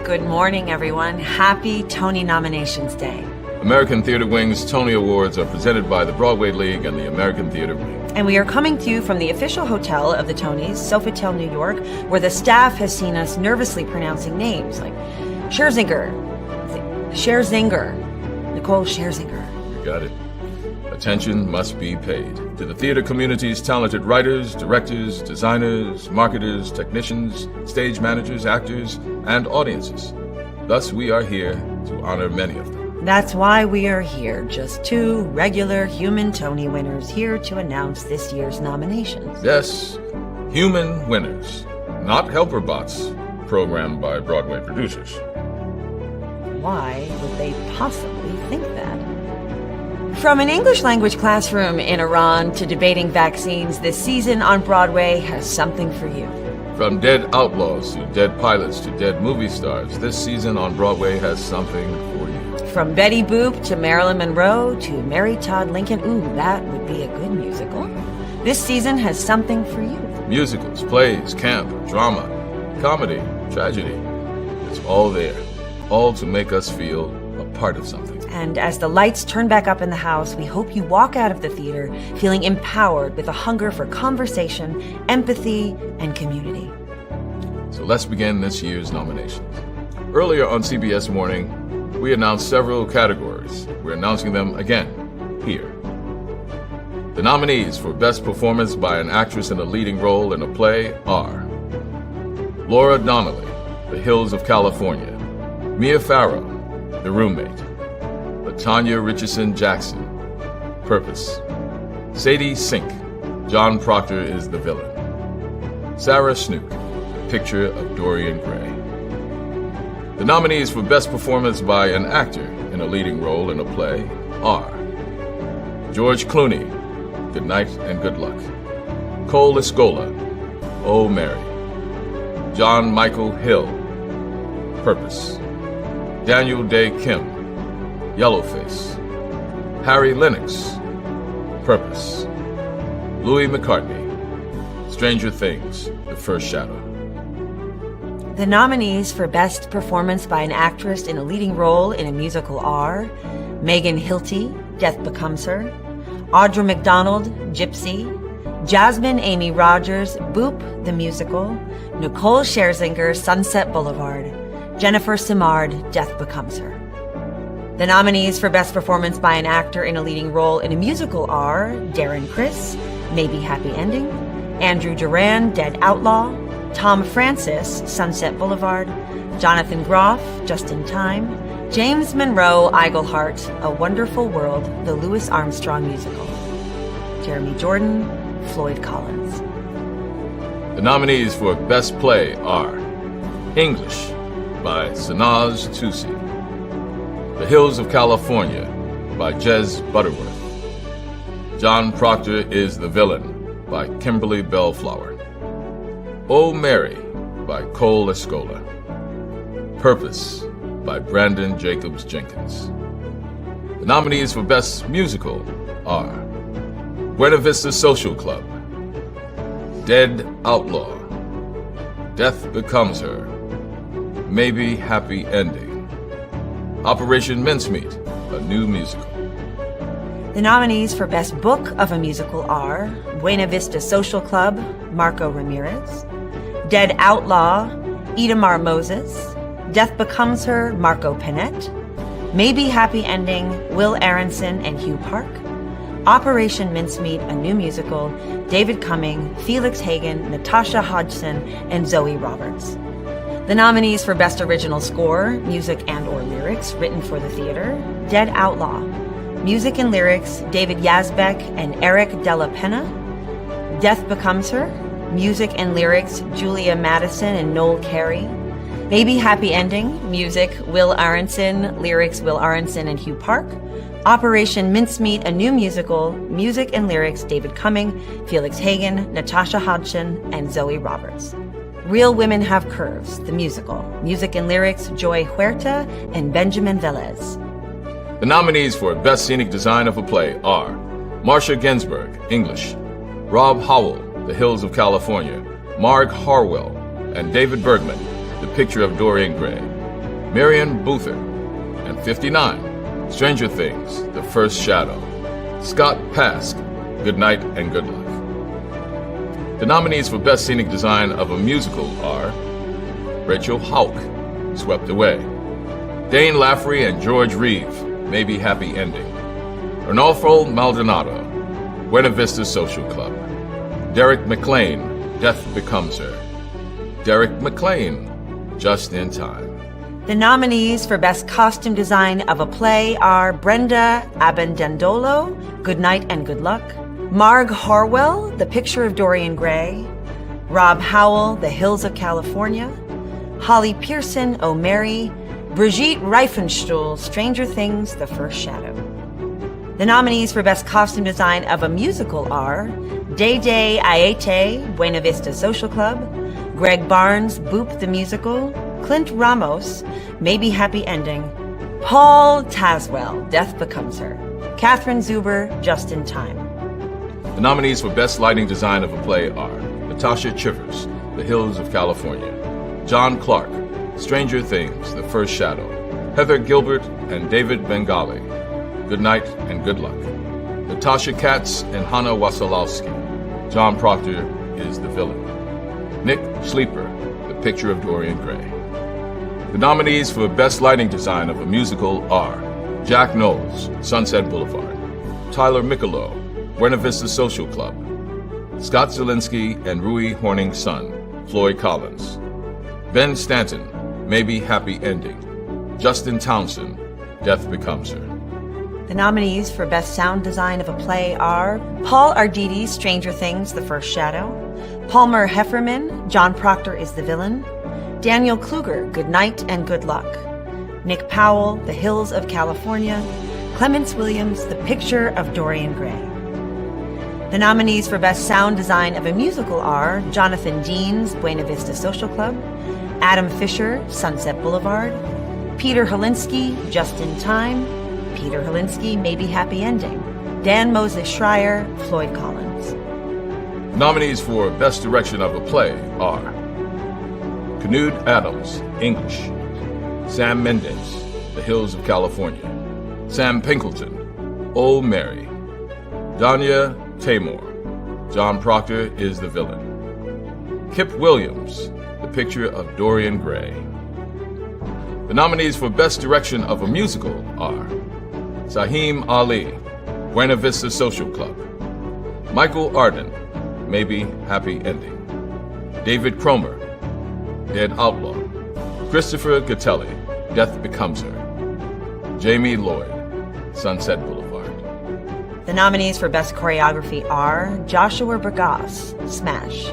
Good morning, everyone. Happy Tony Nominations Day. American Theater Wing's Tony Awards are presented by the Broadway League and the American Theater Wing. And we are coming to you from the official hotel of the Tonys, Sofitel, New York, where the staff has seen us nervously pronouncing names like Scherzinger, Nicole Scherzinger. You got it. Attention must be paid to the theater community's talented writers, directors, designers, marketers, technicians, stage managers, actors, and audiences. Thus, we are here to honor many of them. That's why we are here, just two regular human Tony winners here to announce this year's nominations. Yes, human winners, not helper bots programmed by Broadway producers. Why would they possibly think that? From an English language classroom in Iran to debating vaccines, this season on Broadway has something for you. From dead outlaws to dead pilots to dead movie stars, this season on Broadway has something for you. From Betty Boop to Marilyn Monroe to Mary Todd Lincoln, ooh, that would be a good musical. This season has something for you. Musicals, plays, camp, drama, comedy, tragedy. It's all there, all to make us feel a part of something. And as the lights turn back up in the house, we hope you walk out of the theater feeling empowered with a hunger for conversation, empathy, and community. So let's begin this year's nominations. Earlier on CBS Morning, we announced several categories. We're announcing them again here. The nominees for Best Performance by an Actress in a Leading Role in a Play are Laura Donnelly, The Hills of California; Mia Farrow, The Roommate; Latanya Richardson Jackson, Purpose; Sadie Sink, John Proctor is the Villain; Sarah Snook, The Picture of Dorian Gray. The nominees for Best Performance by an Actor in a Leading Role in a Play are George Clooney, Good Night and Good Luck; Cole Escola, Oh Mary; John Michael Hill, Purpose; Daniel Day Kim, Yellowface; Harry Lennox, Purpose; Louis McCartney, Stranger Things, The First Shadow. The nominees for Best Performance by an Actress in a Leading Role in a Musical are Megan Hilty, Death Becomes Her; Audra McDonald, Gypsy; Jasmine Amy Rogers, Boop, the Musical; Nicole Scherzinger, Sunset Boulevard; Jennifer Simard, Death Becomes Her. The nominees for Best Performance by an Actor in a Leading Role in a Musical are Darren Criss, Maybe Happy Ending; Andrew Duran, Dead Outlaw; Tom Francis, Sunset Boulevard; Jonathan Groff, Just in Time; James Monroe Iglehart, A Wonderful World, the Louis Armstrong Musical; Jeremy Jordan, Floyd Collins. The nominees for Best Play are English by Sanaz Tusi; The Hills of California by Jez Butterworth; John Proctor is the Villain by Kimberly Bellflower; Oh Mary by Cole Escola; Purpose by Brandon Jacobs Jenkins. The nominees for Best Musical are Buena Vista Social Club, Dead Outlaw, Death Becomes Her, Maybe Happy Ending, Operation Mincemeat, a new musical. The nominees for Best Book of a Musical are Buena Vista Social Club, Marco Ramirez; Dead Outlaw, Idamar Moses; Death Becomes Her, Marco Panett; Maybe Happy Ending, Will Aronson and Hugh Park; Operation Mincemeat, a new musical, David Cumming, Felix Hagen, Natasha Hodgson, and Zoe Roberts. The nominees for Best Original Score, Music and/or Lyrics, written for the theater, Dead Outlaw; Music and Lyrics, David Yazbek and Eric Della Pena; Death Becomes Her; Music and Lyrics, Julia Madison and Noel Carey; Maybe Happy Ending, Music, Will Aronson, Lyrics, Will Aronson and Hugh Park; Operation Mincemeat, a new musical, Music and Lyrics, David Cumming, Felix Hagen, Natasha Hodgson, and Zoe Roberts. Real Women Have Curves, the musical, Music and Lyrics, Joy Huerta and Benjamin Velez. The nominees for Best Scenic Design of a Play are Marcia Ginsburg, English; Rob Howell, The Hills of California; Marg Harwell; and David Bergman, The Picture of Dorian Gray. Marion Buther. And 59, Stranger Things, The First Shadow, Scott Pask, Good Night and Good Luck. The nominees for Best Scenic Design of a Musical are Rachel Hauck, Swept Away, Dane Laffrey and George Reeve, Maybe Happy Ending, Arnolfo Maldonado, Buena Vista Social Club, Derek McLean, Death Becomes Her, Derek McLean, Just in Time. The nominees for Best Costume Design of a Play are Brenda Abendandolo, Good Night and Good Luck, Marg Harwell, The Picture of Dorian Gray, Rob Howell, The Hills of California, Holly Pearson, Oh Mary, Brigitte Reifenstuhl, Stranger Things, The First Shadow. The nominees for Best Costume Design of a Musical are Day Day Aete, Buena Vista Social Club, Greg Barnes, Boop the Musical, Clint Ramos, Maybe Happy Ending, Paul Tazwell, Death Becomes Her, Catherine Zuber, Just in Time. The nominees for Best Lighting Design of a Play are Natasha Chivers, The Hills of California, John Clark, Stranger Things, The First Shadow, Heather Gilbert and David Bengali, Good Night and Good Luck, Natasha Katz and Hannah Wasilowski, John Proctor is the Villain, Nick Sleeper, The Picture of Dorian Gray. The nominees for Best Lighting Design of a Musical are Jack Knowles, Sunset Boulevard, Tyler Michelot, Buena Vista Social Club, Scott Zielinski and Rui Horning's son, Floyd Collins, Ben Stanton, Maybe Happy Ending, Justin Townsend, Death Becomes Her. The nominees for Best Sound Design of a Play are Paul Arditi, Stranger Things, The First Shadow, Palmer Hefferman, John Proctor is the Villain, Daniel Kluger, Good Night and Good Luck, Nick Powell, The Hills of California, Clements Williams, The Picture of Dorian Gray. The nominees for Best Sound Design of a Musical are Jonathan Deans, Buena Vista Social Club, Adam Fisher, Sunset Boulevard, Peter Helinski, Just in Time, Peter Helinski, Maybe Happy Ending, Dan Moses Schreier, Floyd Collins. Nominees for Best Direction of a Play are Knud Adams, English, Sam Mendes, The Hills of California, Sam Pinkleton, Oh Mary, Danya Tamor, John Proctor is the Villain, Kip Williams, The Picture of Dorian Gray. The nominees for Best Direction of a Musical are Saheem Ali, Buena Vista Social Club, Michael Arden, Maybe Happy Ending, David Cromer, Dead Outlaw, Christopher Gattelli, Death Becomes Her, Jamie Lloyd, Sunset Boulevard. The nominees for Best Choreography are Joshua Bergas, Smash,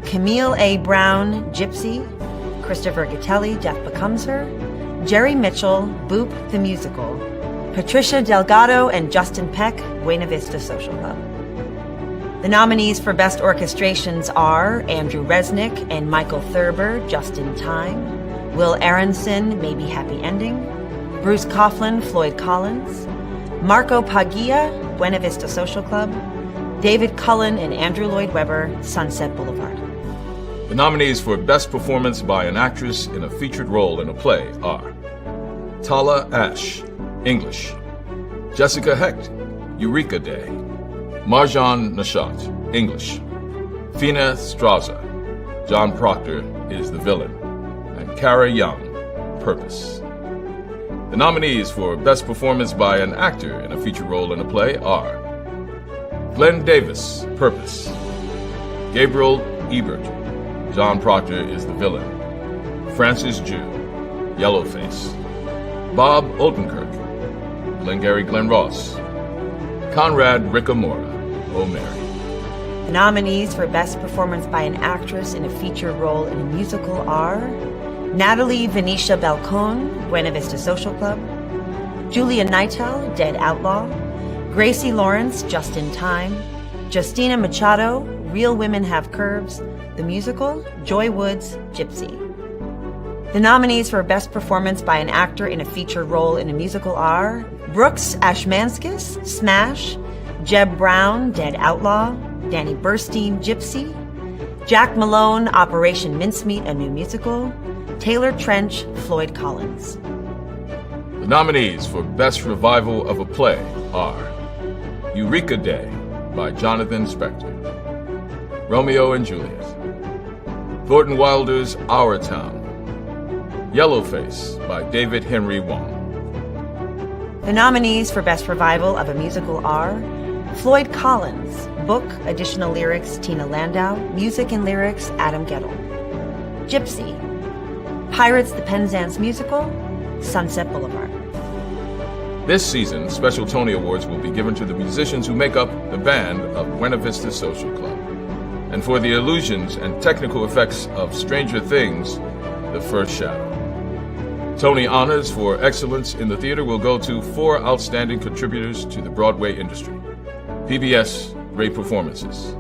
Camille A. Brown, Gypsy, Christopher Gattelli, Death Becomes Her, Jerry Mitchell, Boop the Musical, Patricia Delgado and Justin Peck, Buena Vista Social Club. The nominees for Best Orchestrations are Andrew Resnick and Michael Thurber, Just in Time, Will Aronson, Maybe Happy Ending, Bruce Coughlin, Floyd Collins, Marco Paglia, Buena Vista Social Club, David Cullen and Andrew Lloyd Webber, Sunset Boulevard. The nominees for Best Performance by an Actress in a Featured Role in a Play are Tala Ash, English, Jessica Hecht, Eureka Day, Marjan Nashat, English, Fina Straza, John Proctor is the Villain, and Kara Young, Purpose. The nominees for Best Performance by an Actor in a Featured Role in a Play are Glenn Davis, Purpose, Gabriel Ebert, John Proctor is the Villain, Francis Jew, Yellowface, Bob Odenkirk, Glengarry Glen Ross, Conrad Rickamora, Oh Mary. The nominees for Best Performance by an Actress in a Featured Role in a Musical are Natalie Venetia Balcone, Buena Vista Social Club, Julia Nightel, Dead Outlaw, Gracie Lawrence, Just in Time, Justina Machado, Real Women Have Curves, the Musical, Joy Woods, Gypsy. The nominees for Best Performance by an Actor in a Featured Role in a Musical are Brooks Ashmanskis, Smash, Jeb Brown, Dead Outlaw, Danny Burstein, Gypsy, Jack Malone, Operation Mincemeat, a New Musical, Taylor Trench, Floyd Collins. The nominees for Best Revival of a Play are Eureka Day by Jonathan Spector, Romeo and Juliet, Thornton Wilder's Our Town, Yellowface by David Henry Wong. The nominees for Best Revival of a Musical are Floyd Collins, book, additional lyrics, Tina Landau, music and lyrics, Adam Gettle. Gypsy, Pirates the Penzance Musical, Sunset Boulevard. This season, special Tony Awards will be given to the musicians who make up the band of Buena Vista Social Club. And for the illusions and technical effects of Stranger Things, The First Shadow. Tony honors for excellence in the theater will go to 4 outstanding contributors to the Broadway industry. PBS Great Performances,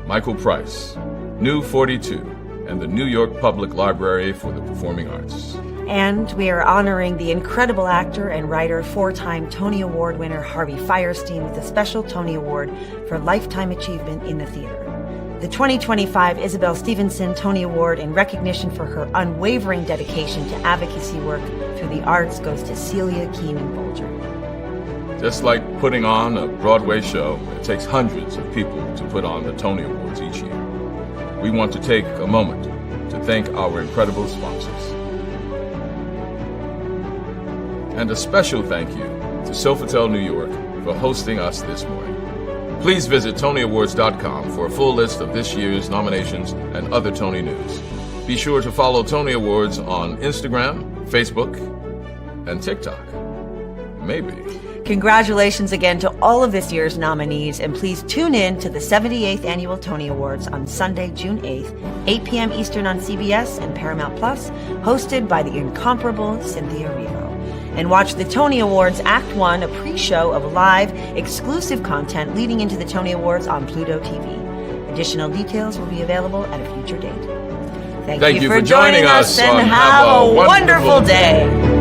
Michael Price, New 42, and the New York Public Library for the Performing Arts. And we are honoring the incredible actor and writer, 4-time Tony Award winner Harvey Fierstein with a special Tony Award for Lifetime Achievement in the Theater. The 2025 Isabel Stevenson Tony Award in recognition for her unwavering dedication to advocacy work through the arts goes to Celia Keenan-Bolger. Just like putting on a Broadway show, it takes hundreds of people to put on the Tony Awards each year. We want to take a moment to thank our incredible sponsors. And a special thank you to Sofitel New York for hosting us this morning. Please visit TonyAwards.com for a full list of this year's nominations and other Tony news. Be sure to follow Tony Awards on Instagram, Facebook, and TikTok. Maybe. Congratulations again to all of this year's nominees, and please tune in to the 78th Annual Tony Awards on Sunday, June 8th, 8 p.m. Eastern on CBS and Paramount Plus, hosted by the incomparable Cynthia Erivo. And watch the Tony Awards Act 1, a pre-show of live, exclusive content leading into the Tony Awards on Pluto TV. Additional details will be available at a future date. Thank you for joining us, and have a wonderful day.